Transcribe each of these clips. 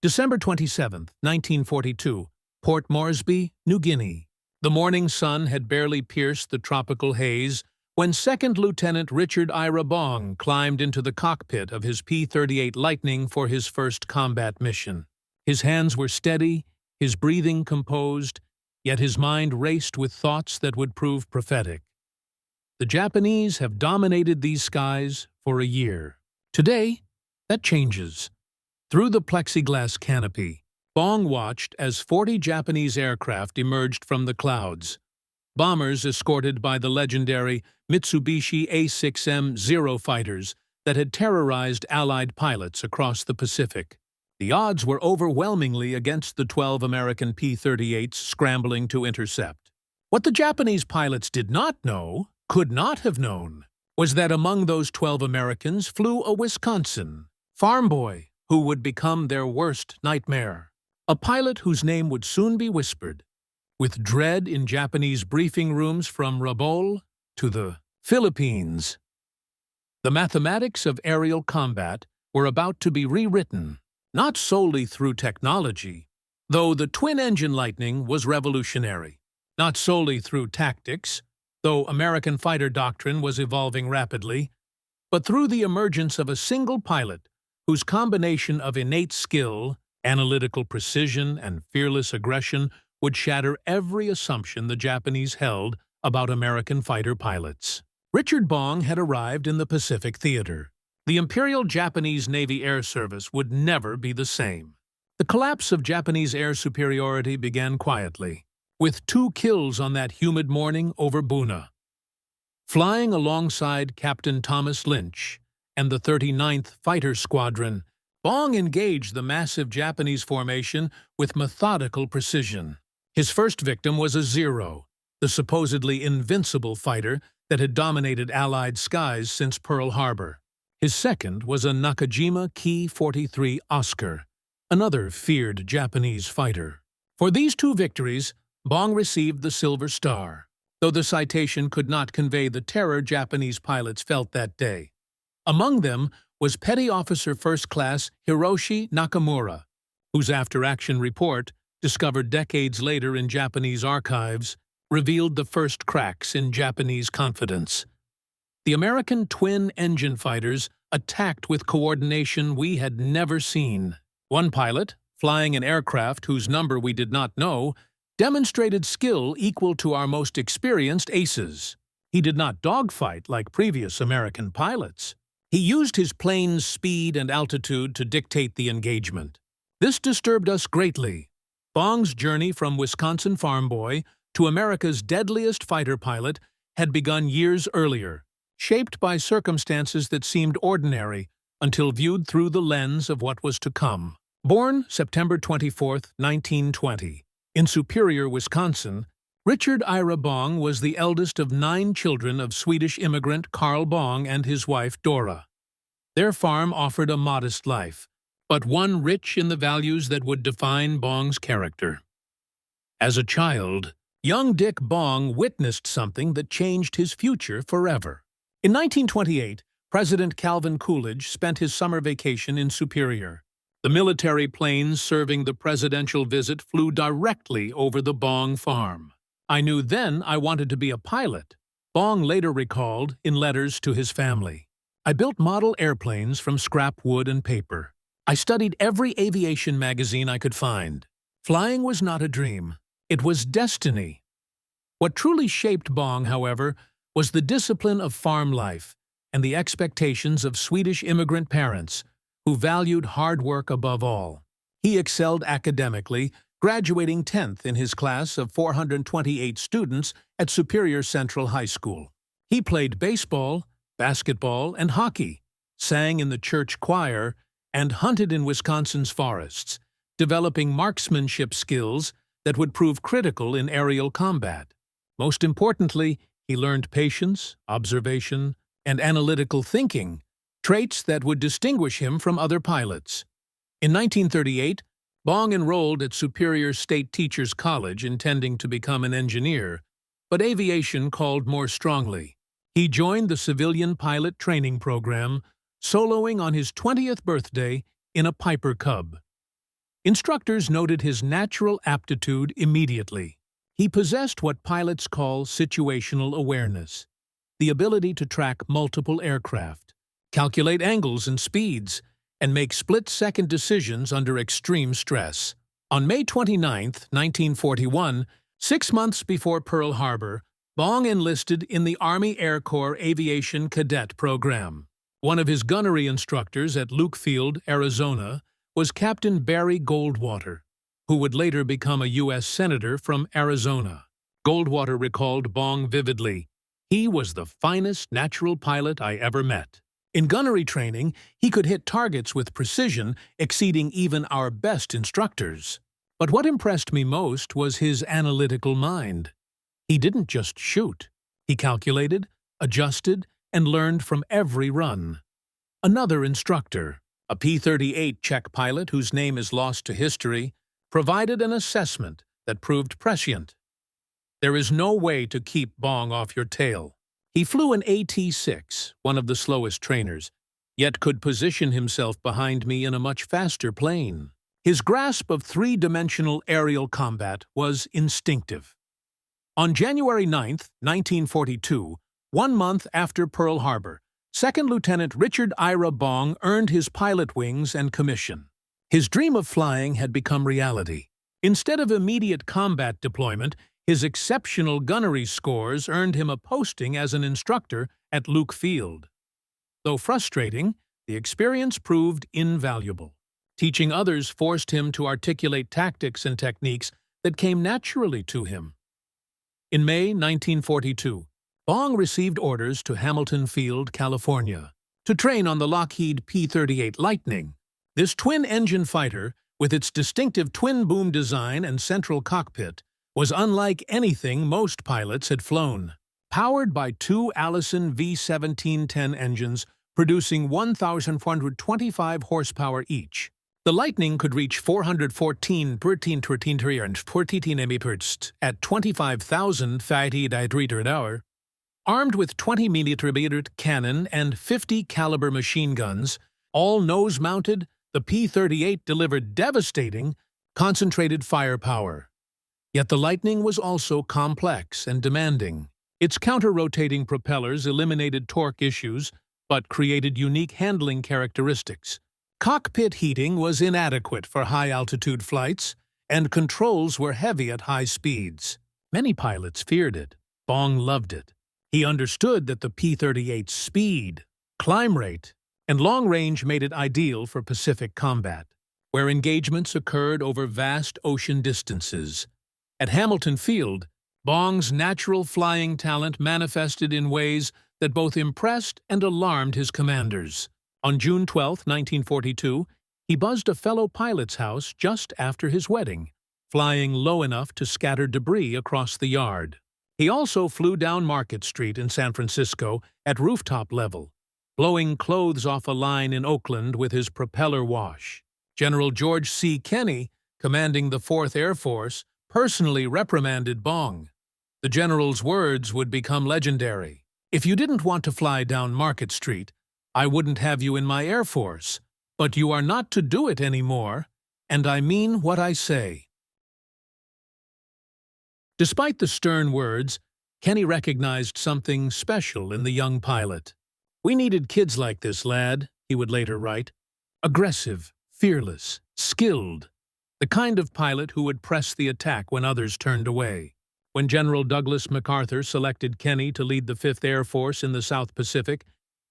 December 27, 1942, Port Moresby, New Guinea. The morning sun had barely pierced the tropical haze when Second Lieutenant Richard Bong climbed into the cockpit of his P-38 Lightning for his first combat mission. His hands were steady, his breathing composed, yet his mind raced with thoughts that would prove prophetic. The Japanese have dominated these skies for a year. Today, that changes. Through the plexiglass canopy, Bong watched as 40 Japanese aircraft emerged from the clouds. Bombers escorted by the legendary Mitsubishi A-6M Zero fighters that had terrorized Allied pilots across the Pacific. The odds were overwhelmingly against the 12 American P-38s scrambling to intercept. What the Japanese pilots did not know, could not have known, was that among those 12 Americans flew a Wisconsin farm boy who would become their worst nightmare. A pilot whose name would soon be whispered, with dread in Japanese briefing rooms from Rabaul to the Philippines. The mathematics of aerial combat were about to be rewritten, not solely through technology, though the twin-engine Lightning was revolutionary, not solely through tactics, though American fighter doctrine was evolving rapidly, but through the emergence of a single pilot whose combination of innate skill, analytical precision, and fearless aggression would shatter every assumption the Japanese held about American fighter pilots. Richard Bong had arrived in the Pacific Theater. The Imperial Japanese Navy Air Service would never be the same. The collapse of Japanese air superiority began quietly, with 2 kills on that humid morning over Buna. Flying alongside Captain Thomas Lynch and the 39th Fighter Squadron, Bong engaged the massive Japanese formation with methodical precision. His first victim was a Zero, the supposedly invincible fighter that had dominated Allied skies since Pearl Harbor. His second was a Nakajima Ki-43 Oscar, another feared Japanese fighter. For these 2 victories, Bong received the Silver Star, though the citation could not convey the terror Japanese pilots felt that day. Among them was Petty Officer First Class Hiroshi Nakamura, whose after-action report, discovered decades later in Japanese archives, revealed the first cracks in Japanese confidence. The American twin-engine fighters attacked with coordination we had never seen. One pilot, flying an aircraft whose number we did not know, demonstrated skill equal to our most experienced aces. He did not dogfight like previous American pilots. He used his plane's speed and altitude to dictate the engagement. This disturbed us greatly. Bong's journey from Wisconsin farm boy to America's deadliest fighter pilot had begun years earlier, shaped by circumstances that seemed ordinary until viewed through the lens of what was to come. Born September 24, 1920, in Superior, Wisconsin, Richard Bong was the eldest of 9 children of Swedish immigrant Carl Bong and his wife Dora. Their farm offered a modest life, but one rich in the values that would define Bong's character. As a child, young Dick Bong witnessed something that changed his future forever. In 1928, President Calvin Coolidge spent his summer vacation in Superior. The military planes serving the presidential visit flew directly over the Bong farm. I knew then I wanted to be a pilot, Bong later recalled in letters to his family. I built model airplanes from scrap wood and paper. I studied every aviation magazine I could find. Flying was not a dream. It was destiny. What truly shaped Bong, however, was the discipline of farm life and the expectations of Swedish immigrant parents who valued hard work above all. He excelled academically, graduating 10th in his class of 428 students at Superior Central High School. He played baseball, basketball, and hockey, sang in the church choir, and hunted in Wisconsin's forests, developing marksmanship skills that would prove critical in aerial combat. Most importantly, he learned patience, observation, and analytical thinking, traits that would distinguish him from other pilots. In 1938, Bong enrolled at Superior State Teachers College intending to become an engineer, but aviation called more strongly. He joined the civilian pilot training program, soloing on his 20th birthday in a Piper Cub. Instructors noted his natural aptitude immediately. He possessed what pilots call situational awareness, the ability to track multiple aircraft, calculate angles and speeds, and make split-second decisions under extreme stress. On May 29, 1941, 6 months before Pearl Harbor, Bong enlisted in the Army Air Corps Aviation Cadet Program. One of his gunnery instructors at Luke Field, Arizona, was Captain Barry Goldwater, who would later become a U.S. Senator from Arizona. Goldwater recalled Bong vividly. "He was the finest natural pilot I ever met. In gunnery training, he could hit targets with precision, exceeding even our best instructors. But what impressed me most was his analytical mind. He didn't just shoot. He calculated, adjusted, and learned from every run." Another instructor, a P-38 Czech pilot whose name is lost to history, provided an assessment that proved prescient. "There is no way to keep Bong off your tail." He flew an AT-6, one of the slowest trainers, yet could position himself behind me in a much faster plane. His grasp of three-dimensional aerial combat was instinctive. On January 9, 1942, 1 month after Pearl Harbor, Second Lieutenant Richard Ira Bong earned his pilot wings and commission. His dream of flying had become reality. Instead of immediate combat deployment, his exceptional gunnery scores earned him a posting as an instructor at Luke Field. Though frustrating, the experience proved invaluable. Teaching others forced him to articulate tactics and techniques that came naturally to him. In May 1942, Bong received orders to Hamilton Field, California, to train on the Lockheed P-38 Lightning. This twin-engine fighter, with its distinctive twin-boom design and central cockpit, was unlike anything most pilots had flown. Powered by two Allison V1710 engines producing 1,425 horsepower each, the Lightning could reach 414 mph at 25,000 feet per hour. Armed with 20mm cannon and 50 caliber machine guns, all nose-mounted, the P-38 delivered devastating, concentrated firepower. Yet the Lightning was also complex and demanding. Its counter-rotating propellers eliminated torque issues, but created unique handling characteristics. Cockpit heating was inadequate for high-altitude flights, and controls were heavy at high speeds. Many pilots feared it. Bong loved it. He understood that the P-38's speed, climb rate, and long range made it ideal for Pacific combat, where engagements occurred over vast ocean distances. At Hamilton Field, Bong's natural flying talent manifested in ways that both impressed and alarmed his commanders. On June 12, 1942, he buzzed a fellow pilot's house just after his wedding, flying low enough to scatter debris across the yard. He also flew down Market Street in San Francisco at rooftop level, blowing clothes off a line in Oakland with his propeller wash. General George C. Kenney, commanding the 4th Air Force, personally reprimanded Bong. The general's words would become legendary. "If you didn't want to fly down Market Street, I wouldn't have you in my Air Force, but you are not to do it anymore, and I mean what I say." Despite the stern words, Kenney recognized something special in the young pilot. "We needed kids like this, lad," he would later write. "Aggressive, fearless, skilled. The kind of pilot who would press the attack when others turned away." When General Douglas MacArthur selected Kenney to lead the 5th Air Force in the South Pacific,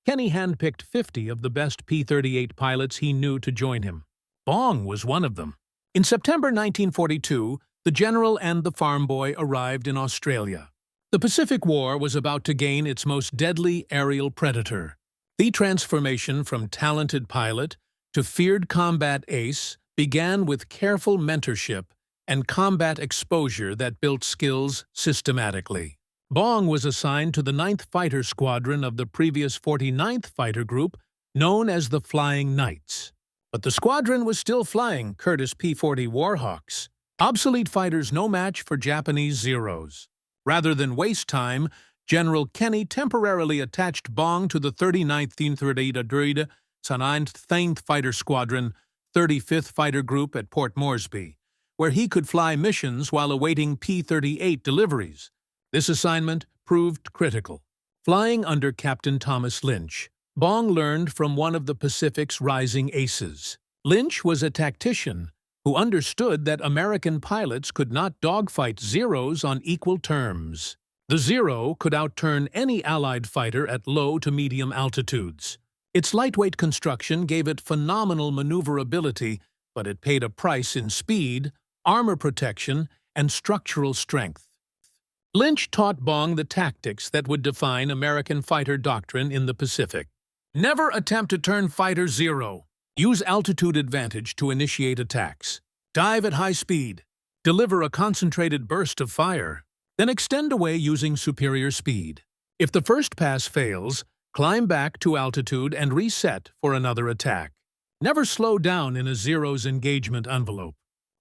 Kenney handpicked 50 of the best P-38 pilots he knew to join him. Bong was one of them. In September 1942, the general and the farm boy arrived in Australia. The Pacific War was about to gain its most deadly aerial predator. The transformation from talented pilot to feared combat ace began with careful mentorship and combat exposure that built skills systematically. Bong was assigned to the 9th Fighter Squadron of the previous 49th Fighter Group, known as the Flying Knights. But the squadron was still flying Curtiss P-40 Warhawks, obsolete fighters no match for Japanese Zeros. Rather than waste time, General Kenney temporarily attached Bong to the 39th 9th Fighter Squadron, 35th Fighter Group at Port Moresby, where he could fly missions while awaiting P-38 deliveries. This assignment proved critical. Flying under Captain Thomas Lynch, Bong learned from one of the Pacific's rising aces. Lynch was a tactician who understood that American pilots could not dogfight Zeros on equal terms. The Zero could outturn any Allied fighter at low to medium altitudes. Its lightweight construction gave it phenomenal maneuverability, but it paid a price in speed, armor protection, and structural strength. Lynch taught Bong the tactics that would define American fighter doctrine in the Pacific. Never attempt to turn Fighter Zero. Use altitude advantage to initiate attacks. Dive at high speed. Deliver a concentrated burst of fire. Then extend away using superior speed. If the first pass fails, climb back to altitude and reset for another attack. Never slow down in a Zero's engagement envelope.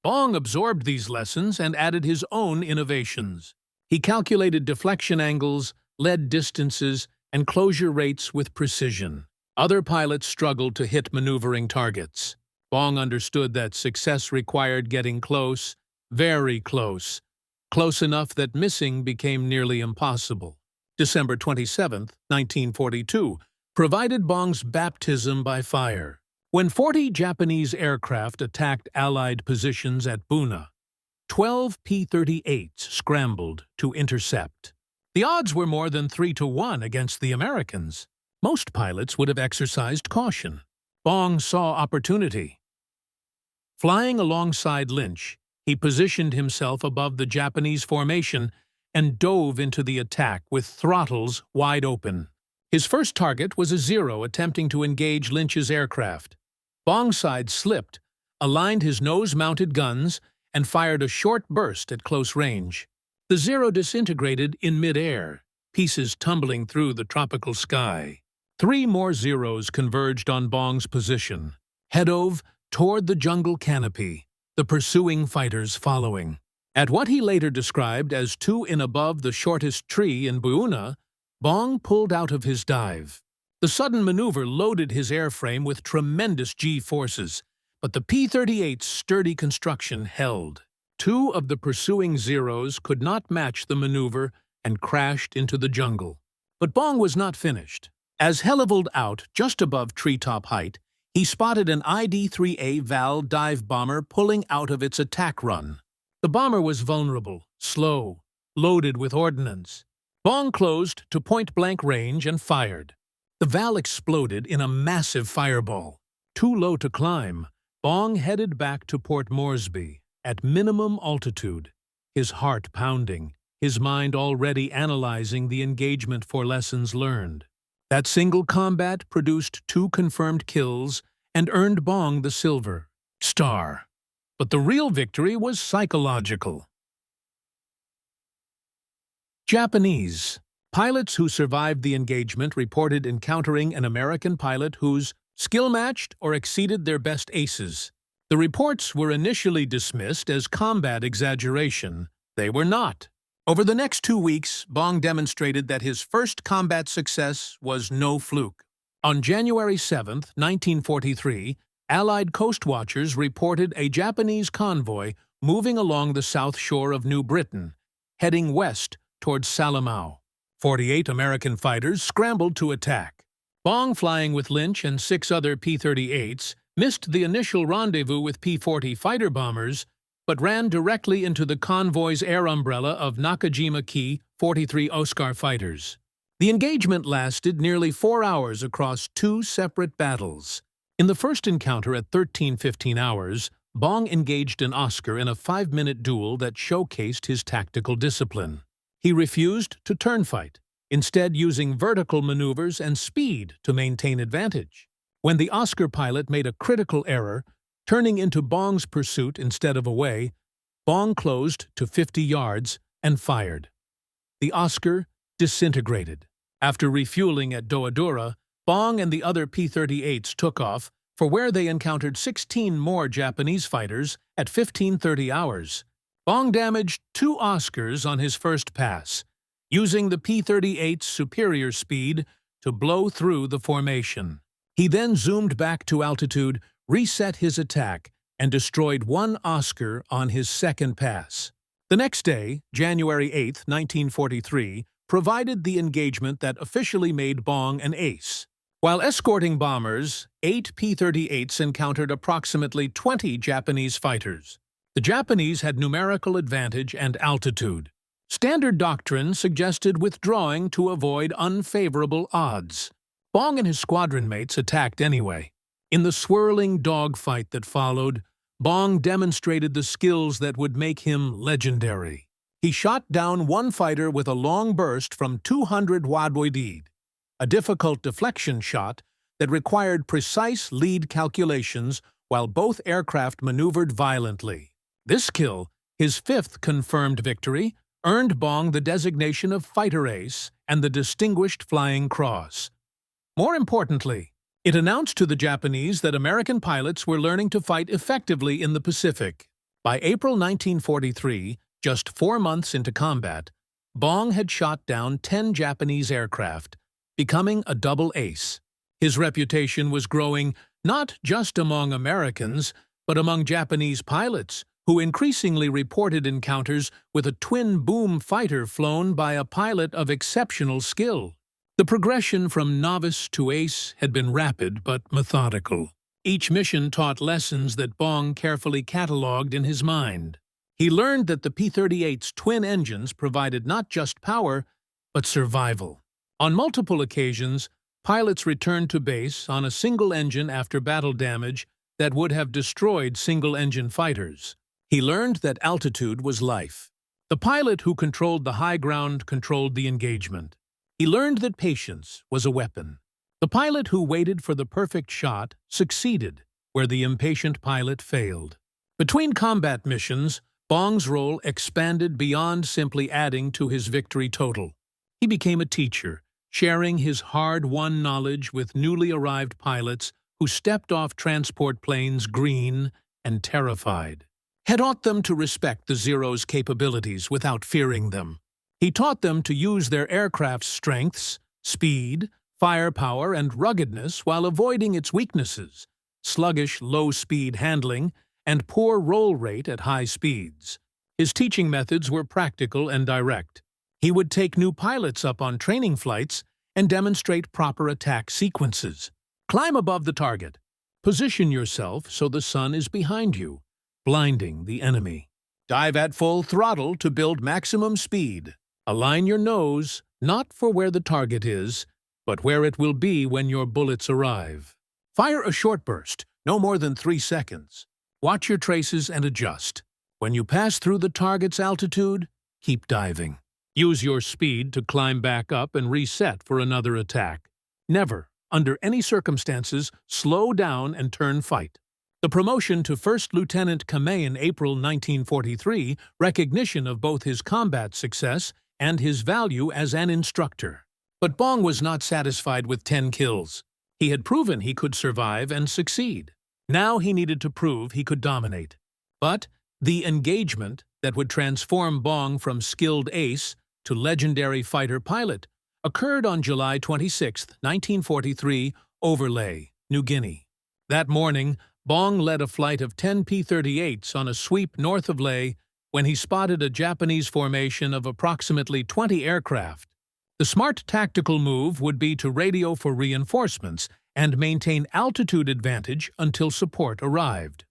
Bong absorbed these lessons and added his own innovations. He calculated deflection angles, lead distances, and closure rates with precision. Other pilots struggled to hit maneuvering targets. Bong understood that success required getting close, very close, close enough that missing became nearly impossible. December 27, 1942, provided Bong's baptism by fire. When 40 Japanese aircraft attacked Allied positions at Buna, 12 P-38s scrambled to intercept. The odds were more than 3-1 against the Americans. Most pilots would have exercised caution. Bong saw opportunity. Flying alongside Lynch, he positioned himself above the Japanese formation and dove into the attack with throttles wide open. His first target was a Zero attempting to engage Lynch's aircraft. Bong's side slipped, aligned his nose-mounted guns, and fired a short burst at close range. The Zero disintegrated in mid-air, pieces tumbling through the tropical sky. 3 more Zeros converged on Bong's position. Head-over toward the jungle canopy, the pursuing fighters following. At what he later described as 2 in above the shortest tree in Buna, Bong pulled out of his dive. The sudden maneuver loaded his airframe with tremendous G-forces, but the P-38's sturdy construction held. 2 of the pursuing Zeros could not match the maneuver and crashed into the jungle. But Bong was not finished. As heliveled out just above treetop height, he spotted an ID-3A Val dive bomber pulling out of its attack run. The bomber was vulnerable, slow, loaded with ordnance. Bong closed to point-blank range and fired. The Val exploded in a massive fireball. Too low to climb, Bong headed back to Port Moresby at minimum altitude, his heart pounding, his mind already analyzing the engagement for lessons learned. That single combat produced 2 confirmed kills and earned Bong the Silver Star. But the real victory was psychological. Japanese pilots who survived the engagement reported encountering an American pilot whose skill matched or exceeded their best aces. The reports were initially dismissed as combat exaggeration. They were not. Over the next 2 weeks, Bong demonstrated that his first combat success was no fluke. On January 7, 1943, Allied coast watchers reported a Japanese convoy moving along the south shore of New Britain, heading west towards Salamau. 48 American fighters scrambled to attack. Bong, flying with Lynch and 6 other P-38s, missed the initial rendezvous with P-40 fighter bombers, but ran directly into the convoy's air umbrella of Nakajima-Ki 43 Oscar fighters. The engagement lasted nearly 4 hours across 2 separate battles. In the first encounter at 13-15 hours, Bong engaged an Oscar in a 5-minute duel that showcased his tactical discipline. He refused to turn fight, instead using vertical maneuvers and speed to maintain advantage. When the Oscar pilot made a critical error, turning into Bong's pursuit instead of away, Bong closed to 50 yards and fired. The Oscar disintegrated. After refueling at Doadura, Bong and the other P-38s took off for where they encountered 16 more Japanese fighters at 15:30 hours. Bong damaged 2 Oscars on his first pass, using the P-38's superior speed to blow through the formation. He then zoomed back to altitude, reset his attack and destroyed one Oscar on his second pass. The next day, January 8, 1943, provided the engagement that officially made Bong an ace. While escorting bombers, 8 P-38s encountered approximately 20 Japanese fighters. The Japanese had numerical advantage and altitude. Standard doctrine suggested withdrawing to avoid unfavorable odds. Bong and his squadron mates attacked anyway. In the swirling dogfight that followed, Bong demonstrated the skills that would make him legendary. He shot down one fighter with a long burst from 200 WWII, a difficult deflection shot that required precise lead calculations while both aircraft maneuvered violently. This kill, his fifth confirmed victory, earned Bong the designation of Fighter Ace and the Distinguished Flying Cross. More importantly, it announced to the Japanese that American pilots were learning to fight effectively in the Pacific. By April 1943, just 4 months into combat, Bong had shot down 10 Japanese aircraft, becoming a double ace. His reputation was growing not just among Americans, but among Japanese pilots, who increasingly reported encounters with a twin-boom fighter flown by a pilot of exceptional skill. The progression from novice to ace had been rapid but methodical. Each mission taught lessons that Bong carefully catalogued in his mind. He learned that the P-38's twin engines provided not just power, but survival. On multiple occasions, pilots returned to base on a single engine after battle damage that would have destroyed single-engine fighters. He learned that altitude was life. The pilot who controlled the high ground controlled the engagement. He learned that patience was a weapon. The pilot who waited for the perfect shot succeeded, where the impatient pilot failed. Between combat missions, Bong's role expanded beyond simply adding to his victory total. He became a teacher, sharing his hard-won knowledge with newly arrived pilots who stepped off transport planes green and terrified. He taught them to respect the Zero's capabilities without fearing them. He taught them to use their aircraft's strengths, speed, firepower, and ruggedness while avoiding its weaknesses, sluggish low-speed handling, and poor roll rate at high speeds. His teaching methods were practical and direct. He would take new pilots up on training flights and demonstrate proper attack sequences. Climb above the target. Position yourself so the sun is behind you, blinding the enemy. Dive at full throttle to build maximum speed. Align your nose, not for where the target is, but where it will be when your bullets arrive. Fire a short burst, no more than 3 seconds. Watch your traces and adjust. When you pass through the target's altitude, keep diving. Use your speed to climb back up and reset for another attack. Never, under any circumstances, slow down and turn fight. The promotion to First Lieutenant Kamei in April 1943, recognition of both his combat success and his value as an instructor. But Bong was not satisfied with 10 kills. He had proven he could survive and succeed. Now he needed to prove he could dominate. But the engagement that would transform Bong from skilled ace to legendary fighter pilot occurred on July 26, 1943, over Lae, New Guinea. That morning, Bong led a flight of 10 P-38s on a sweep north of Lae when he spotted a Japanese formation of approximately 20 aircraft. The smart tactical move would be to radio for reinforcements and maintain altitude advantage until support arrived.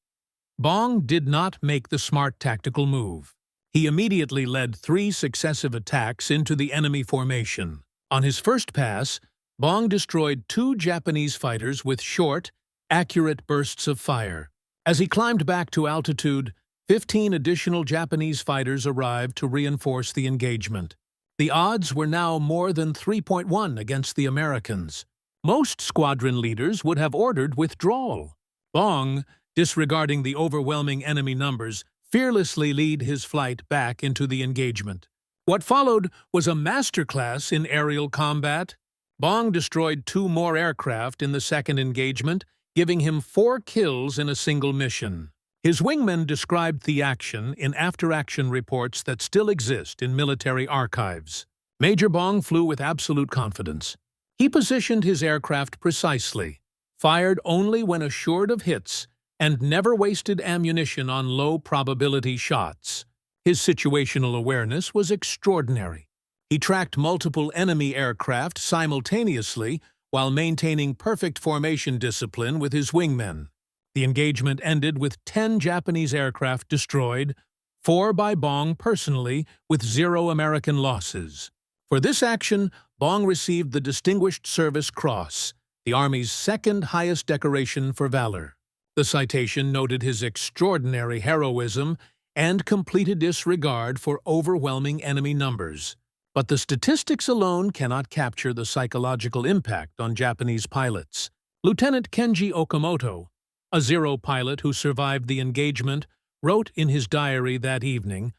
Bong did not make the smart tactical move. He immediately led 3 successive attacks into the enemy formation. On his first pass, Bong destroyed 2 Japanese fighters with short, accurate bursts of fire. As he climbed back to altitude, 15 additional Japanese fighters arrived to reinforce the engagement. The odds were now more than 3.1 against the Americans. Most squadron leaders would have ordered withdrawal. Bong, disregarding the overwhelming enemy numbers, fearlessly led his flight back into the engagement. What followed was a masterclass in aerial combat. Bong destroyed 2 more aircraft in the second engagement, giving him 4 kills in a single mission. His wingmen described the action in after-action reports that still exist in military archives. Major Bong flew with absolute confidence. He positioned his aircraft precisely, fired only when assured of hits, and never wasted ammunition on low-probability shots. His situational awareness was extraordinary. He tracked multiple enemy aircraft simultaneously while maintaining perfect formation discipline with his wingmen. The engagement ended with 10 Japanese aircraft destroyed, 4 by Bong personally, with 0 American losses. For this action, Bong received the Distinguished Service Cross, the Army's second highest decoration for valor. The citation noted his extraordinary heroism and complete disregard for overwhelming enemy numbers. But the statistics alone cannot capture the psychological impact on Japanese pilots. Lieutenant Kenji Okamoto, a Zero pilot who survived the engagement, wrote in his diary that evening,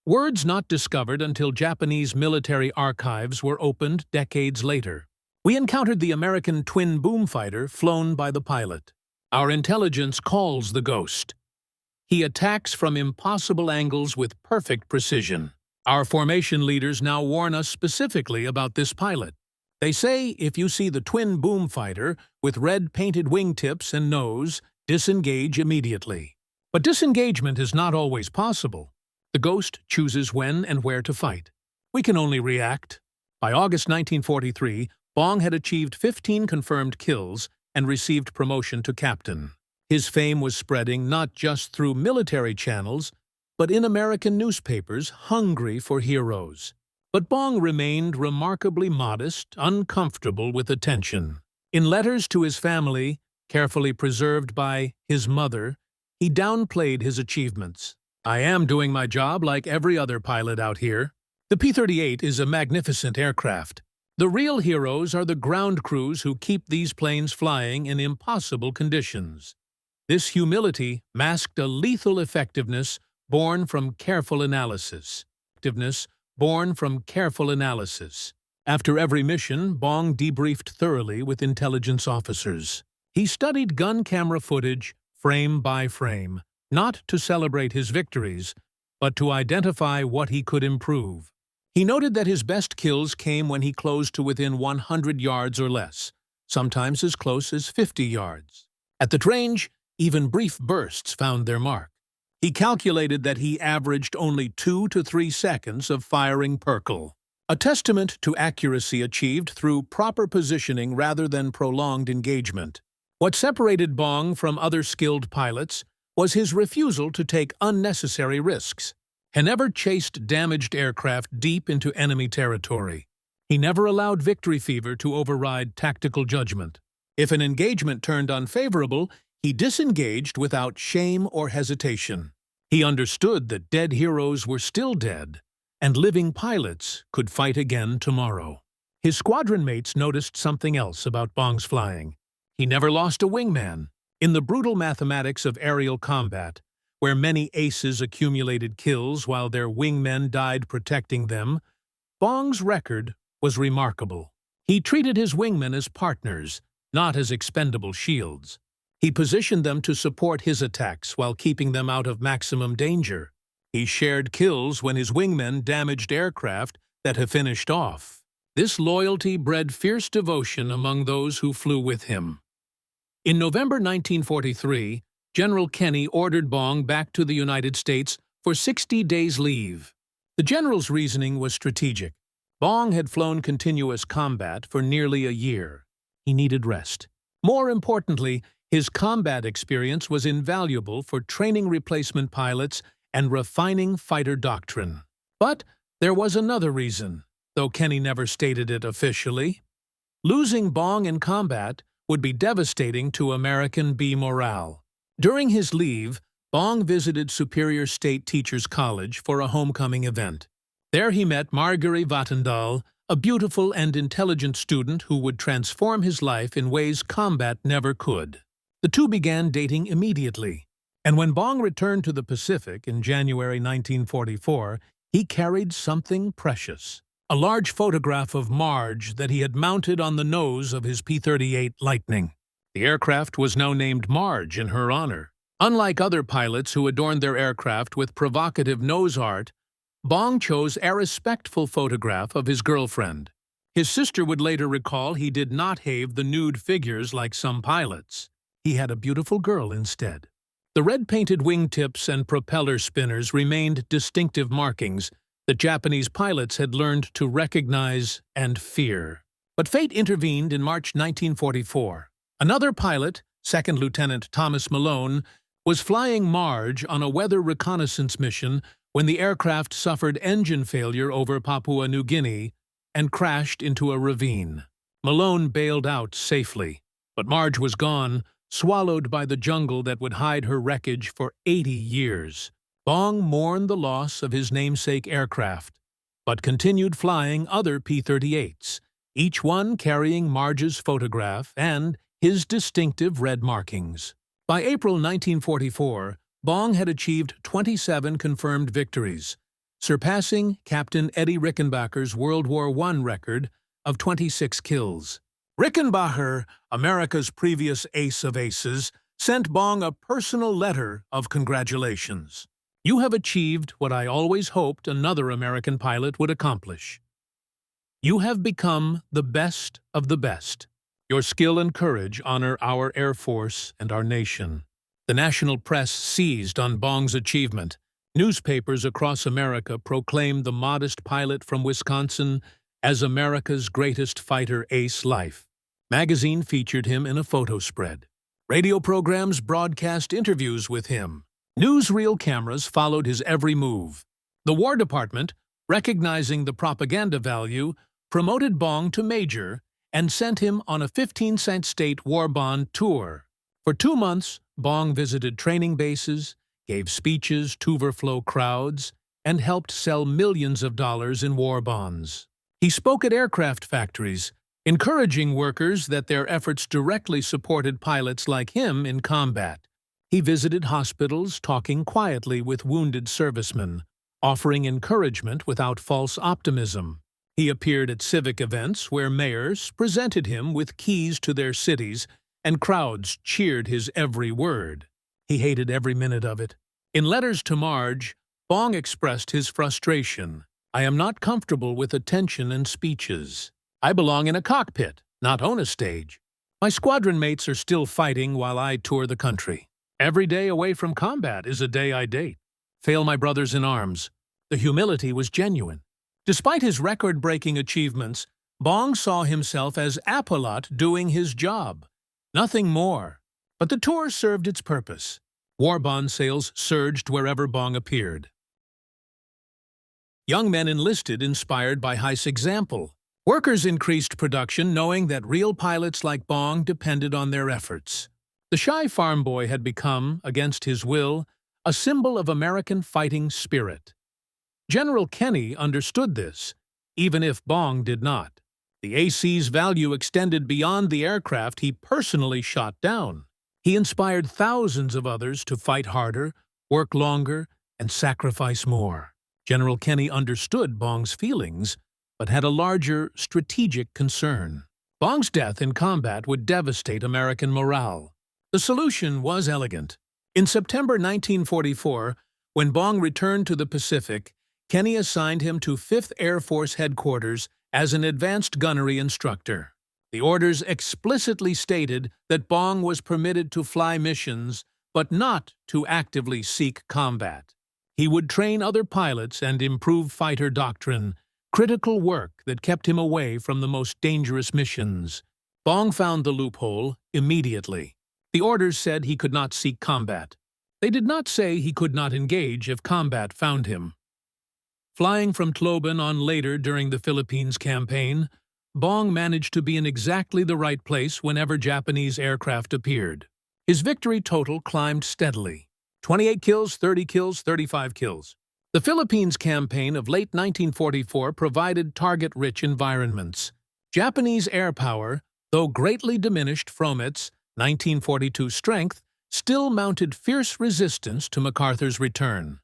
"Words not discovered until Japanese military archives were opened decades later. We encountered the American twin boom fighter flown by the pilot. Our intelligence calls the ghost. He attacks from impossible angles with perfect precision. Our formation leaders now warn us specifically about this pilot. They say if you see the twin boom fighter with red painted wingtips and nose, disengage immediately. But disengagement is not always possible. The ghost chooses when and where to fight. We can only react." By August 1943, Bong had achieved 15 confirmed kills and received promotion to captain. His fame was spreading not just through military channels, but in American newspapers hungry for heroes. But Bong remained remarkably modest, uncomfortable with attention. In letters to his family, carefully preserved by his mother, he downplayed his achievements. "I am doing my job like every other pilot out here." The P-38 is a magnificent aircraft. The real heroes are the ground crews who keep these planes flying in impossible conditions. This humility masked a lethal effectiveness born from careful analysis. After every mission, Bong debriefed thoroughly with intelligence officers. He studied gun camera footage, frame by frame, not to celebrate his victories, but to identify what he could improve. He noted that his best kills came when he closed to within 100 yards or less, sometimes as close as 50 yards. At the range, even brief bursts found their mark. He calculated that he averaged only 2 to 3 seconds of firing per kill, a testament to accuracy achieved through proper positioning rather than prolonged engagement. What separated Bong from other skilled pilots was his refusal to take unnecessary risks. He never chased damaged aircraft deep into enemy territory. He never allowed victory fever to override tactical judgment. If an engagement turned unfavorable, he disengaged without shame or hesitation. He understood that dead heroes were still dead, and living pilots could fight again tomorrow. His squadron mates noticed something else about Bong's flying. He never lost a wingman. In the brutal mathematics of aerial combat, where many aces accumulated kills while their wingmen died protecting them, Bong's record was remarkable. He treated his wingmen as partners, not as expendable shields. He positioned them to support his attacks while keeping them out of maximum danger. He shared kills when his wingmen damaged aircraft that had finished off. This loyalty bred fierce devotion among those who flew with him. In November 1943, General Kenny ordered Bong back to the United States for 60 days' leave. The general's reasoning was strategic. Bong had flown continuous combat for nearly a year. He needed rest. More importantly, his combat experience was invaluable for training replacement pilots and refining fighter doctrine. But there was another reason, though Kenny never stated it officially. Losing Bong in combat would be devastating to American B morale. During his leave, Bong visited Superior State Teachers College for a homecoming event. There he met Marguerite Vattendahl, a beautiful and intelligent student who would transform his life in ways combat never could. The two began dating immediately, and when Bong returned to the Pacific in January 1944, he carried something precious, a large photograph of Marge that he had mounted on the nose of his P-38 Lightning. The aircraft was now named Marge in her honor. Unlike other pilots who adorned their aircraft with provocative nose art, Bong chose a respectful photograph of his girlfriend. His sister would later recall he did not have the nude figures like some pilots. He had a beautiful girl instead. The red-painted wingtips and propeller spinners remained distinctive markings that Japanese pilots had learned to recognize and fear. But fate intervened in March 1944. Another pilot, Second Lieutenant Thomas Malone, was flying Marge on a weather reconnaissance mission when the aircraft suffered engine failure over Papua New Guinea and crashed into a ravine. Malone bailed out safely, but Marge was gone, swallowed by the jungle that would hide her wreckage for 80 years. Bong mourned the loss of his namesake aircraft, but continued flying other P-38s, each one carrying Marge's photograph and his distinctive red markings. By April 1944, Bong had achieved 27 confirmed victories, surpassing Captain Eddie Rickenbacher's World War I record of 26 kills. Rickenbacher, America's previous ace of aces, sent Bong a personal letter of congratulations. "You have achieved what I always hoped another American pilot would accomplish. You have become the best of the best. Your skill and courage honor our Air Force and our nation." The national press seized on Bong's achievement. Newspapers across America proclaimed the modest pilot from Wisconsin as America's greatest fighter ace life. Magazine featured him in a photo spread. Radio programs broadcast interviews with him. Newsreel cameras followed his every move. The War Department, recognizing the propaganda value, promoted Bong to Major and sent him on a 15-cent state war bond tour. For 2 months, Bong visited training bases, gave speeches to overflow crowds, and helped sell millions of dollars in war bonds. He spoke at aircraft factories, encouraging workers that their efforts directly supported pilots like him in combat. He visited hospitals, talking quietly with wounded servicemen, offering encouragement without false optimism. He appeared at civic events where mayors presented him with keys to their cities, and crowds cheered his every word. He hated every minute of it. In letters to Marge, Bong expressed his frustration. "I am not comfortable with attention and speeches. I belong in a cockpit, not on a stage. My squadron mates are still fighting while I tour the country. Every day away from combat is a day I date. Fail my brothers in arms." The humility was genuine. Despite his record-breaking achievements, Bong saw himself as a pilot doing his job. Nothing more. But the tour served its purpose. War bond sales surged wherever Bong appeared. Young men enlisted, inspired by Heist's example. Workers increased production, knowing that real pilots like Bong depended on their efforts. The shy farm boy had become, against his will, a symbol of American fighting spirit. General Kenny understood this, even if Bong did not. The AC's value extended beyond the aircraft he personally shot down. He inspired thousands of others to fight harder, work longer, and sacrifice more. General Kenny understood Bong's feelings, but had a larger strategic concern. Bong's death in combat would devastate American morale. The solution was elegant. In September 1944, when Bong returned to the Pacific, Kenny assigned him to 5th Air Force Headquarters as an advanced gunnery instructor. The orders explicitly stated that Bong was permitted to fly missions, but not to actively seek combat. He would train other pilots and improve fighter doctrine, critical work that kept him away from the most dangerous missions. Bong found the loophole immediately. The orders said he could not seek combat. They did not say he could not engage if combat found him. Flying from Tloban on later during the Philippines campaign, Bong managed to be in exactly the right place whenever Japanese aircraft appeared. His victory total climbed steadily. 28 kills, 30 kills, 35 kills. The Philippines campaign of late 1944 provided target-rich environments. Japanese air power, though greatly diminished from its 1942 strength, still mounted fierce resistance to MacArthur's return.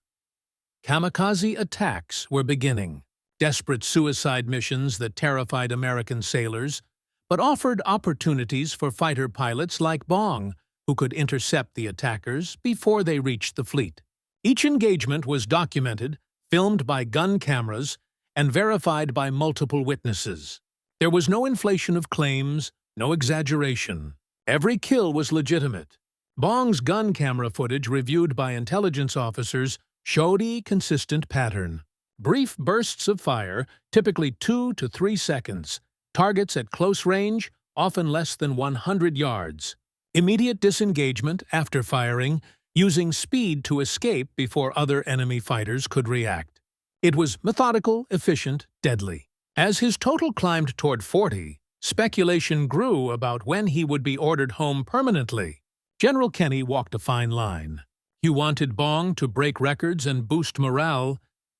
Kamikaze attacks were beginning. Desperate suicide missions that terrified American sailors, but offered opportunities for fighter pilots like Bong, who could intercept the attackers before they reached the fleet. Each engagement was documented, filmed by gun cameras, and verified by multiple witnesses. There was no inflation of claims, no exaggeration. Every kill was legitimate. Bong's gun camera footage reviewed by intelligence officers showed a consistent pattern. Brief bursts of fire, typically 2 to 3 seconds. Targets at close range, often less than 100 yards. Immediate disengagement after firing, using speed to escape before other enemy fighters could react. It was methodical, efficient, deadly. As his total climbed toward 40, speculation grew about when he would be ordered home permanently. General Kenny walked a fine line. He wanted Bong to break records and boost morale,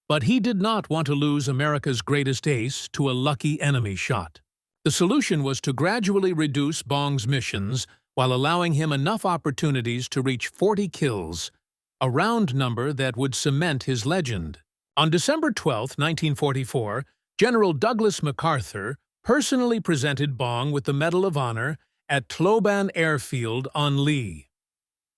but he did not want to lose America's greatest ace to a lucky enemy shot. The solution was to gradually reduce Bong's missions while allowing him enough opportunities to reach 40 kills, a round number that would cement his legend. On December 12, 1944, General Douglas MacArthur personally presented Bong with the Medal of Honor at Tloban Airfield on Lee.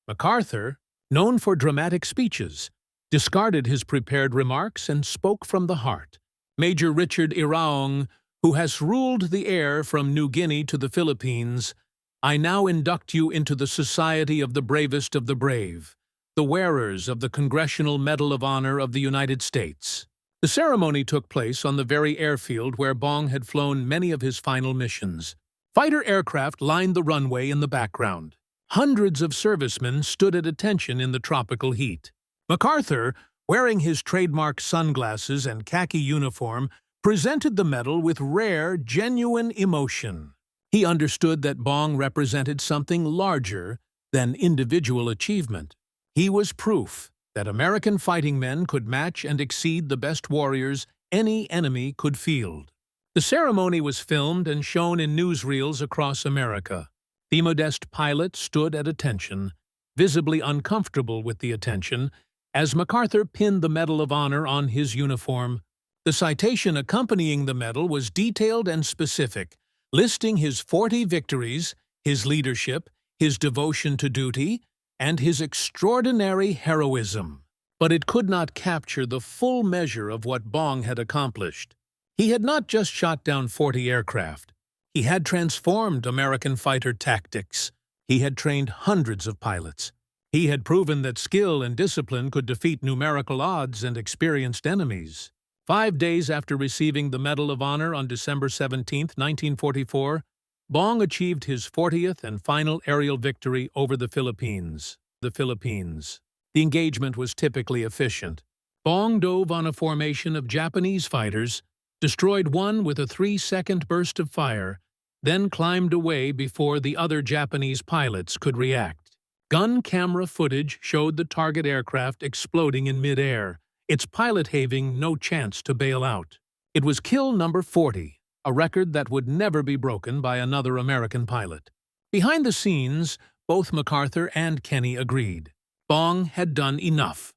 MacArthur, known for dramatic speeches, discarded his prepared remarks and spoke from the heart. Major Richard Bong, who has ruled the air from New Guinea to the Philippines, I now induct you into the society of the bravest of the brave, the wearers of the Congressional Medal of Honor of the United States. The ceremony took place on the very airfield where Bong had flown many of his final missions. Fighter aircraft lined the runway in the background. Hundreds of servicemen stood at attention in the tropical heat. MacArthur, wearing his trademark sunglasses and khaki uniform, presented the medal with rare, genuine emotion. He understood that Bong represented something larger than individual achievement. He was proof that American fighting men could match and exceed the best warriors any enemy could field. The ceremony was filmed and shown in newsreels across America. The modest pilot stood at attention, visibly uncomfortable with the attention, as MacArthur pinned the Medal of Honor on his uniform. The citation accompanying the medal was detailed and specific, listing his 40 victories, his leadership, his devotion to duty, and his extraordinary heroism. But it could not capture the full measure of what Bong had accomplished. He had not just shot down 40 aircraft. He had transformed American fighter tactics. He had trained hundreds of pilots. He had proven that skill and discipline could defeat numerical odds and experienced enemies. 5 days after receiving the Medal of Honor on December 17, 1944, Bong achieved his 40th and final aerial victory over the Philippines. The engagement was typically efficient. Bong dove on a formation of Japanese fighters, destroyed one with a 3-second burst of fire, then climbed away before the other Japanese pilots could react. Gun camera footage showed the target aircraft exploding in midair, its pilot having no chance to bail out. It was kill number 40, a record that would never be broken by another American pilot. Behind the scenes, both MacArthur and Kenny agreed. Bong had done enough.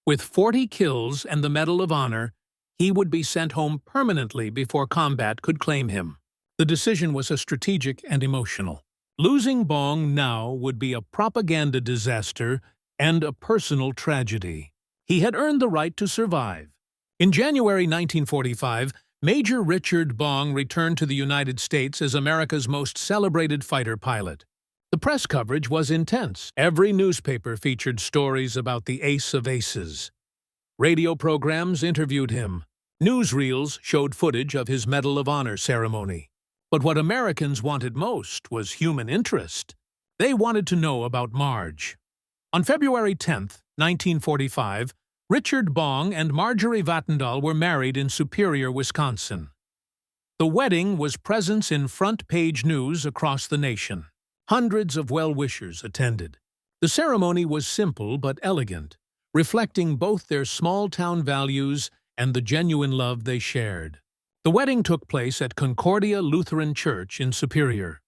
With 40 kills and the Medal of Honor, he would be sent home permanently before combat could claim him. The decision was strategic and emotional. Losing Bong now would be a propaganda disaster and a personal tragedy. He had earned the right to survive. In January 1945, Major Richard Bong returned to the United States as America's most celebrated fighter pilot. The press coverage was intense. Every newspaper featured stories about the ace of aces. Radio programs interviewed him. Newsreels showed footage of his Medal of Honor ceremony. But what Americans wanted most was human interest. They wanted to know about Marge. On February 10, 1945, Richard Bong and Marjorie Vattendahl were married in Superior, Wisconsin. The wedding was presence in front-page news across the nation. Hundreds of well-wishers attended. The ceremony was simple but elegant, reflecting both their small-town values and the genuine love they shared. The wedding took place at Concordia Lutheran Church in Superior.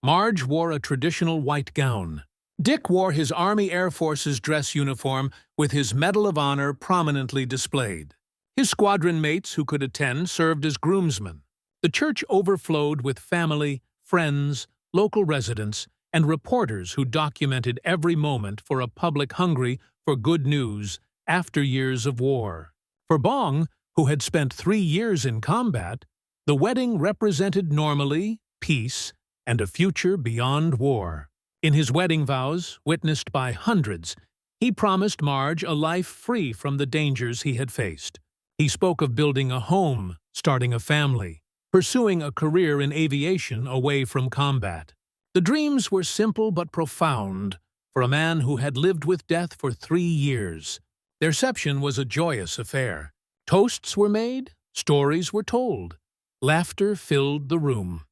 Marge wore a traditional white gown. Dick wore his Army Air Force's dress uniform with his Medal of Honor prominently displayed. His squadron mates who could attend served as groomsmen. The church overflowed with family, friends, local residents, and reporters who documented every moment for a public hungry for good news after years of war. For Bong, who had spent 3 years in combat, The wedding represented normally, peace, and a future beyond war. In his wedding vows, witnessed by hundreds, he promised Marge a life free from the dangers he had faced. He spoke of building a home, starting a family, pursuing a career in aviation away from combat. The dreams were simple but profound for a man who had lived with death for 3 years. Their reception was a joyous affair. Toasts were made, stories were told. Laughter filled the room.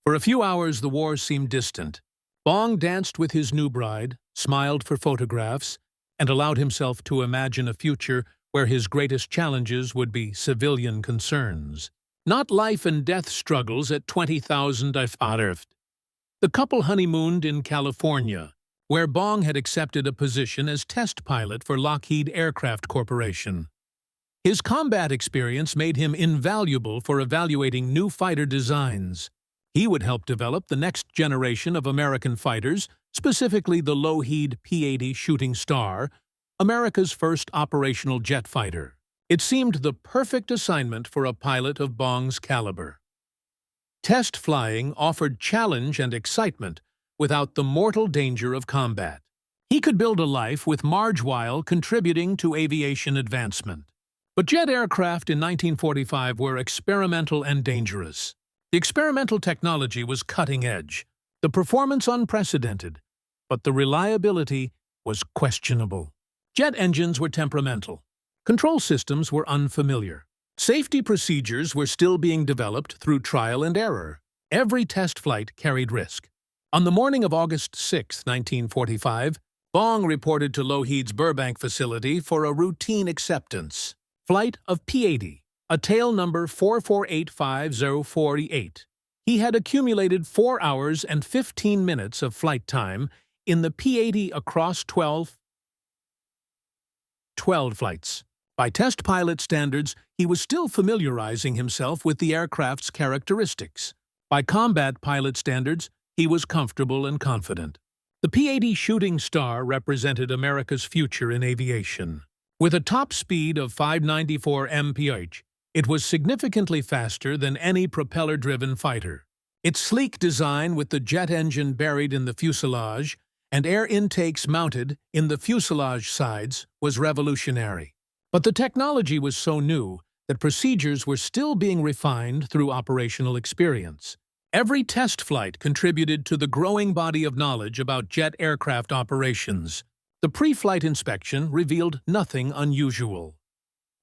For a few hours the war seemed distant. Bong danced with his new bride, smiled for photographs, and allowed himself to imagine a future where his greatest challenges would be civilian concerns, not life-and-death struggles at 20,000 feet. The couple honeymooned in California, where Bong had accepted a position as test pilot for Lockheed Aircraft Corporation. His combat experience made him invaluable for evaluating new fighter designs. He would help develop the next generation of American fighters, specifically the Lockheed P-80 Shooting Star, America's first operational jet fighter. It seemed the perfect assignment for a pilot of Bong's caliber. Test flying offered challenge and excitement without the mortal danger of combat. He could build a life with Marge while contributing to aviation advancement. But jet aircraft in 1945 were experimental and dangerous. The experimental technology was cutting edge, the performance unprecedented, but the reliability was questionable. Jet engines were temperamental. Control systems were unfamiliar. Safety procedures were still being developed through trial and error. Every test flight carried risk. On the morning of August 6, 1945, Bong reported to Lockheed's Burbank facility for a routine acceptance. Flight of P-80, a tail number 4485048. He had accumulated 4 hours and 15 minutes of flight time in the P-80 across 12 flights. By test pilot standards, he was still familiarizing himself with the aircraft's characteristics. By combat pilot standards, he was comfortable and confident. The P-80 Shooting Star represented America's future in aviation. With a top speed of 594 mph, it was significantly faster than any propeller-driven fighter. Its sleek design with the jet engine buried in the fuselage and air intakes mounted in the fuselage sides was revolutionary. But the technology was so new that procedures were still being refined through operational experience. Every test flight contributed to the growing body of knowledge about jet aircraft operations. The pre-flight inspection revealed nothing unusual.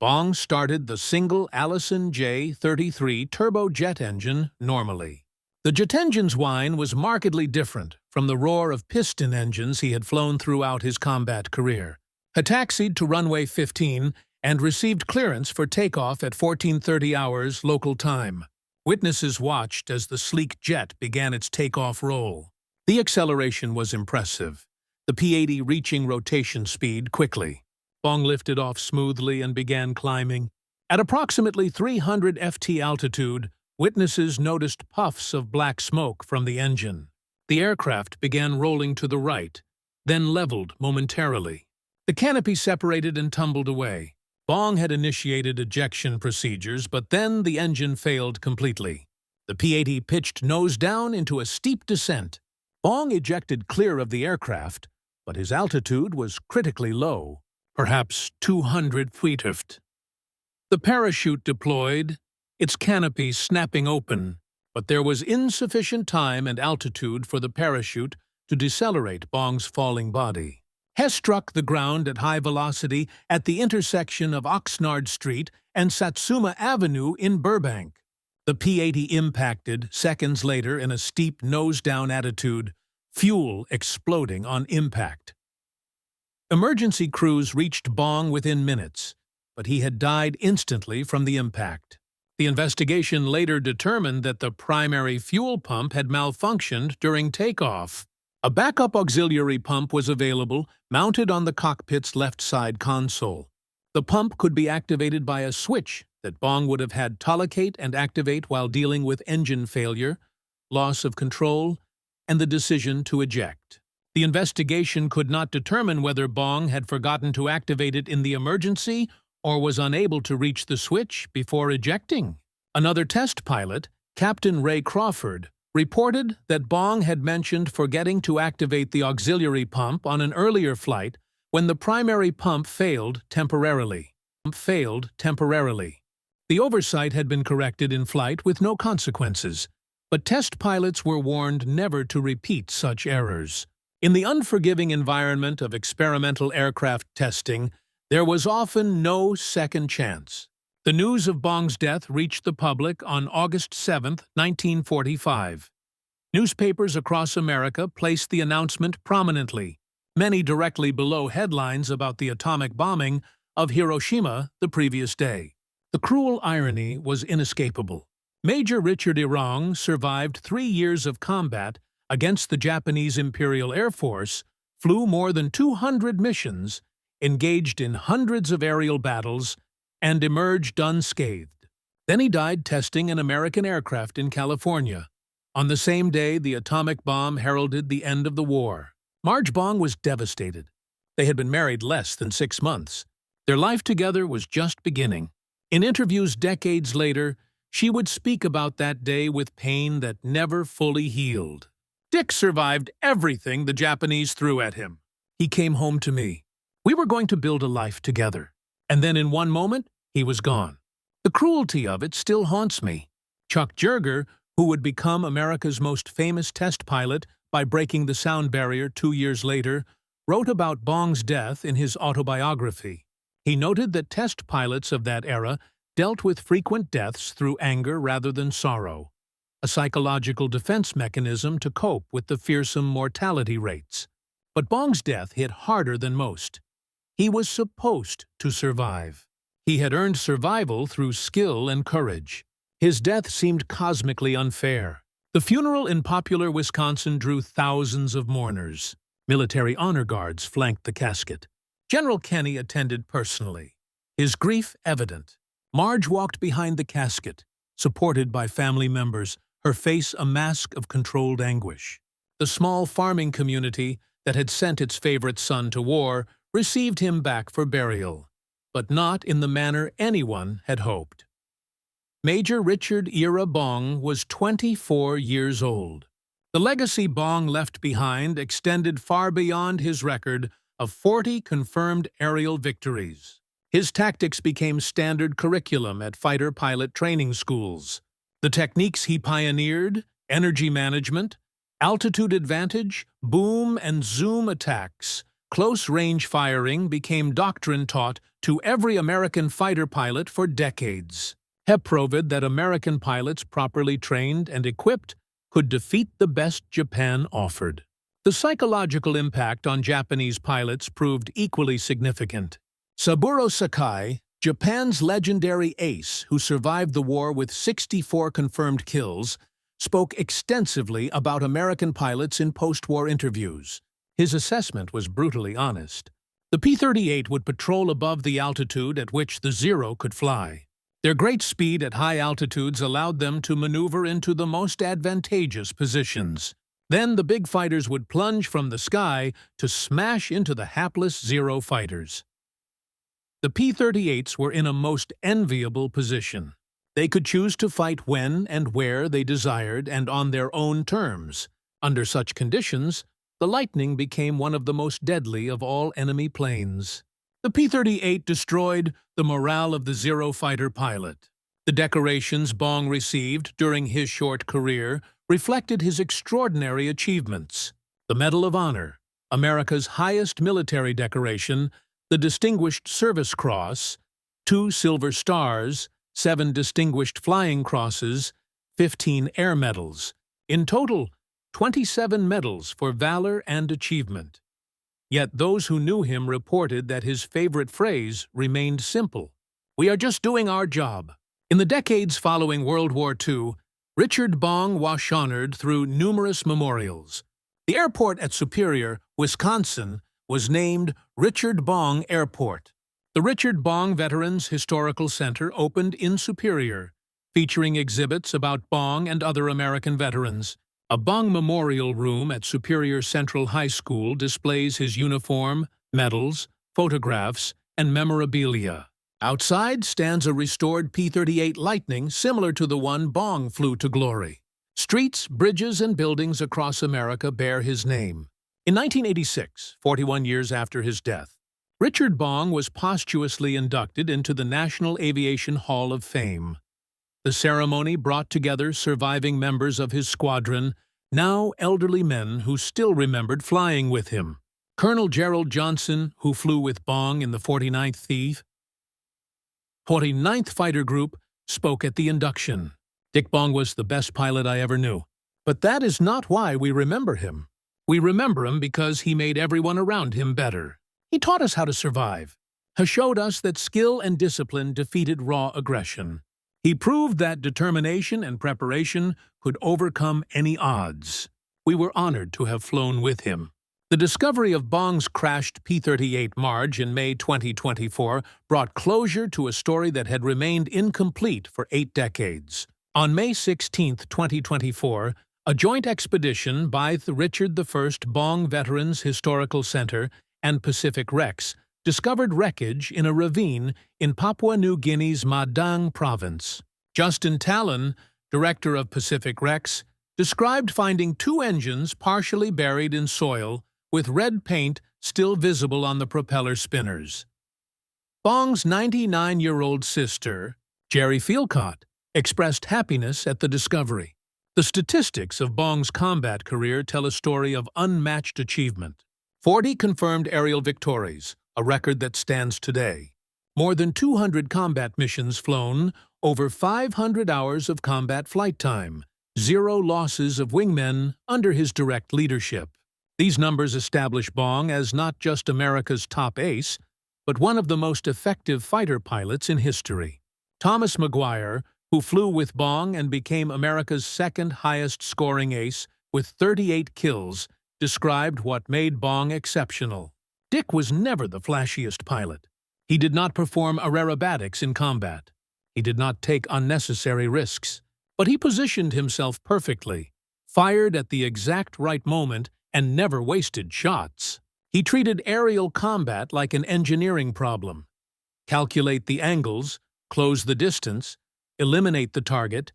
Bong started the single Allison J-33 turbojet engine normally. The jet engine's whine was markedly different from the roar of piston engines he had flown throughout his combat career. He taxied to runway 15 and received clearance for takeoff at 14:30 hours local time. Witnesses watched as the sleek jet began its takeoff roll. The acceleration was impressive, the P-80 reaching rotation speed quickly. Bong lifted off smoothly and began climbing. At approximately 300 ft altitude, witnesses noticed puffs of black smoke from the engine. The aircraft began rolling to the right, then leveled momentarily. The canopy separated and tumbled away. Bong had initiated ejection procedures, but then the engine failed completely. The P-80 pitched nose down into a steep descent. Bong ejected clear of the aircraft, but his altitude was critically low, perhaps 200 feet. The parachute deployed, its canopy snapping open, but there was insufficient time and altitude for the parachute to decelerate Bong's falling body. He struck the ground at high velocity at the intersection of Oxnard Street and Satsuma Avenue in Burbank. The P-80 impacted seconds later in a steep nose-down attitude, fuel exploding on impact. Emergency crews reached Bong within minutes, but he had died instantly from the impact. The investigation later determined that the primary fuel pump had malfunctioned during takeoff. A backup auxiliary pump was available, mounted on the cockpit's left side console. The pump could be activated by a switch that Bong would have had tollocate and activate while dealing with engine failure, loss of control, and the decision to eject. The investigation could not determine whether Bong had forgotten to activate it in the emergency or was unable to reach the switch before ejecting. Another test pilot, Captain Ray Crawford, reported that Bong had mentioned forgetting to activate the auxiliary pump on an earlier flight when the primary pump failed temporarily. The oversight had been corrected in flight with no consequences, but test pilots were warned never to repeat such errors. In the unforgiving environment of experimental aircraft testing, there was often no second chance. The news of Bong's death reached the public on August 7, 1945. Newspapers across America placed the announcement prominently, many directly below headlines about the atomic bombing of Hiroshima the previous day. The cruel irony was inescapable. Major Richard Bong survived 3 years of combat against the Japanese Imperial Air Force, flew more than 200 missions, engaged in hundreds of aerial battles, and emerged unscathed. Then he died testing an American aircraft in California. On the same day, the atomic bomb heralded the end of the war. Marge Bong was devastated. They had been married less than 6 months. Their life together was just beginning. In interviews decades later, she would speak about that day with pain that never fully healed. Dick survived everything the Japanese threw at him. He came home to me. We were going to build a life together. And then in one moment, he was gone. The cruelty of it still haunts me. Chuck Jerger, who would become America's most famous test pilot by breaking the sound barrier 2 years later, wrote about Bong's death in his autobiography. He noted that test pilots of that era dealt with frequent deaths through anger rather than sorrow, a psychological defense mechanism to cope with the fearsome mortality rates. But Bong's death hit harder than most. He was supposed to survive. He had earned survival through skill and courage. His death seemed cosmically unfair. The funeral in popular Wisconsin drew thousands of mourners. Military honor guards flanked the casket. General Kenny attended personally, his grief evident. Marge walked behind the casket, supported by family members, her face a mask of controlled anguish. The small farming community that had sent its favorite son to war received him back for burial, but not in the manner anyone had hoped. Major Richard Bong was 24 years old. The legacy Bong left behind extended far beyond his record of 40 confirmed aerial victories. His tactics became standard curriculum at fighter pilot training schools. The techniques he pioneered, energy management, altitude advantage, boom and zoom attacks, close-range firing became doctrine taught to every American fighter pilot for decades. Have proved that American pilots properly trained and equipped could defeat the best Japan offered. The psychological impact on Japanese pilots proved equally significant. Saburo Sakai, Japan's legendary ace who survived the war with 64 confirmed kills, spoke extensively about American pilots in post-war interviews. His assessment was brutally honest. The P-38 would patrol above the altitude at which the Zero could fly. Their great speed at high altitudes allowed them to maneuver into the most advantageous positions. Then the big fighters would plunge from the sky to smash into the hapless Zero fighters. The P-38s were in a most enviable position. They could choose to fight when and where they desired and on their own terms. Under such conditions, the Lightning became one of the most deadly of all enemy planes. The P-38 destroyed the morale of the Zero fighter pilot. The decorations Bong received during his short career reflected his extraordinary achievements. The Medal of Honor, America's highest military decoration, the Distinguished Service Cross, 2 Silver Stars, 7 Distinguished Flying Crosses, 15 Air Medals. In total, 27 medals for valor and achievement. Yet those who knew him reported that his favorite phrase remained simple: "We are just doing our job." In the decades following World War II, Richard Bong was honored through numerous memorials. The airport at Superior, Wisconsin, was named Richard Bong Airport. The Richard Bong Veterans Historical Center opened in Superior, featuring exhibits about Bong and other American veterans. A Bong Memorial Room at Superior Central High School displays his uniform, medals, photographs, and memorabilia. Outside stands a restored P-38 Lightning similar to the one Bong flew to glory. Streets, bridges, and buildings across America bear his name. In 1986, 41 years after his death, Richard Bong was posthumously inducted into the National Aviation Hall of Fame. The ceremony brought together surviving members of his squadron, now elderly men who still remembered flying with him. Colonel Gerald Johnson, who flew with Bong in the 49th Fighter Group, spoke at the induction. "Dick Bong was the best pilot I ever knew. But that is not why we remember him. We remember him because he made everyone around him better. He taught us how to survive. He showed us that skill and discipline defeated raw aggression. He proved that determination and preparation could overcome any odds. We were honored to have flown with him." The discovery of Bong's crashed P-38 Marge in May 2024 brought closure to a story that had remained incomplete for 8 decades. On May 16, 2024, a joint expedition by the Richard I Bong Veterans Historical Center and Pacific Rex discovered wreckage in a ravine in Papua New Guinea's Madang province. Justin Talon, director of Pacific Rex, described finding 2 engines partially buried in soil with red paint still visible on the propeller spinners. Bong's 99-year-old sister, Jerry Fielcott, expressed happiness at the discovery. The statistics of Bong's combat career tell a story of unmatched achievement. 40 confirmed aerial victories, a record that stands today. More than 200 combat missions flown, over 500 hours of combat flight time, 0 losses of wingmen under his direct leadership. These numbers establish Bong as not just America's top ace, but one of the most effective fighter pilots in history. Thomas McGuire, who flew with Bong and became America's second highest-scoring ace with 38 kills, described what made Bong exceptional. Dick was never the flashiest pilot. He did not perform aerobatics in combat. He did not take unnecessary risks. But he positioned himself perfectly, fired at the exact right moment, and never wasted shots. He treated aerial combat like an engineering problem. Calculate the angles, close the distance, eliminate the target,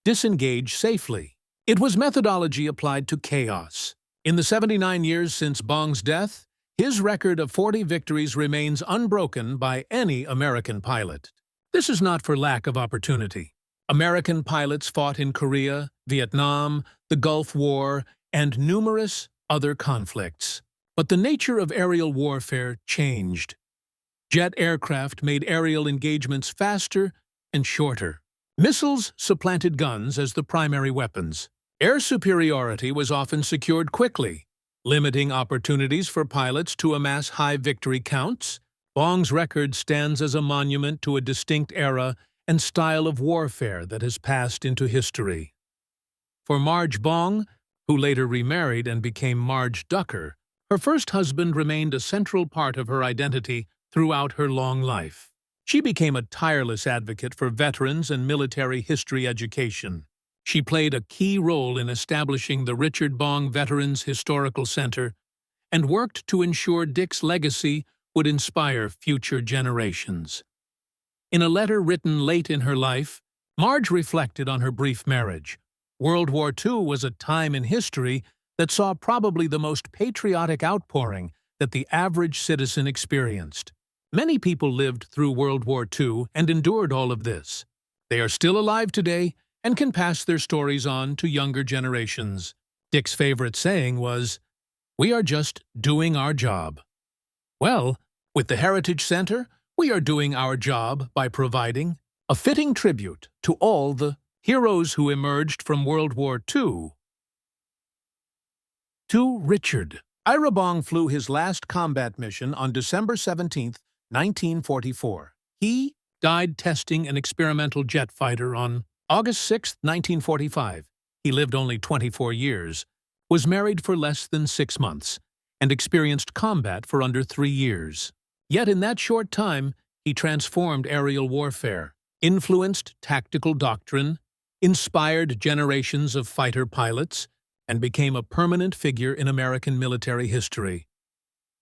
disengage safely. It was methodology applied to chaos. In the 79 years since Bong's death, his record of 40 victories remains unbroken by any American pilot. This is not for lack of opportunity. American pilots fought in Korea, Vietnam, the Gulf War, and numerous other conflicts. But the nature of aerial warfare changed. Jet aircraft made aerial engagements faster and shorter. Missiles supplanted guns as the primary weapons. Air superiority was often secured quickly, limiting opportunities for pilots to amass high victory counts. Bong's record stands as a monument to a distinct era and style of warfare that has passed into history. For Marge Bong, who later remarried and became Marge Ducker, her first husband remained a central part of her identity throughout her long life. She became a tireless advocate for veterans and military history education. She played a key role in establishing the Richard Bong Veterans Historical Center and worked to ensure Dick's legacy would inspire future generations. In a letter written late in her life, Marge reflected on her brief marriage. World War II was a time in history that saw probably the most patriotic outpouring that the average citizen experienced. Many people lived through World War II and endured all of this. They are still alive today and can pass their stories on to younger generations. Dick's favorite saying was, "We are just doing our job." Well, with the Heritage Center, we are doing our job by providing a fitting tribute to all the heroes who emerged from World War II. To Richard. Ira Bong flew his last combat mission on December 17, 1944. He died testing an experimental jet fighter on August 6, 1945. He lived only 24 years, was married for less than 6 months, and experienced combat for under 3 years. Yet in that short time, he transformed aerial warfare, influenced tactical doctrine, inspired generations of fighter pilots, and became a permanent figure in American military history.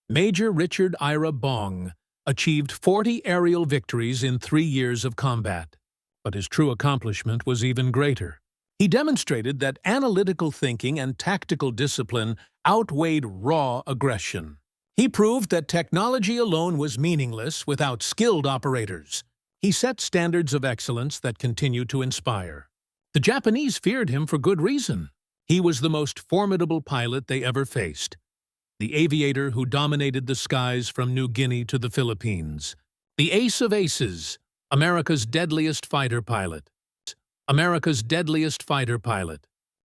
Major Richard Ira Bong, achieved 40 aerial victories in 3 years of combat. But his true accomplishment was even greater. He demonstrated that analytical thinking and tactical discipline outweighed raw aggression. He proved that technology alone was meaningless without skilled operators. He set standards of excellence that continue to inspire. The Japanese feared him for good reason. He was the most formidable pilot they ever faced, the aviator who dominated the skies from New Guinea to the Philippines, the ace of aces, America's deadliest fighter pilot. America's deadliest fighter pilot.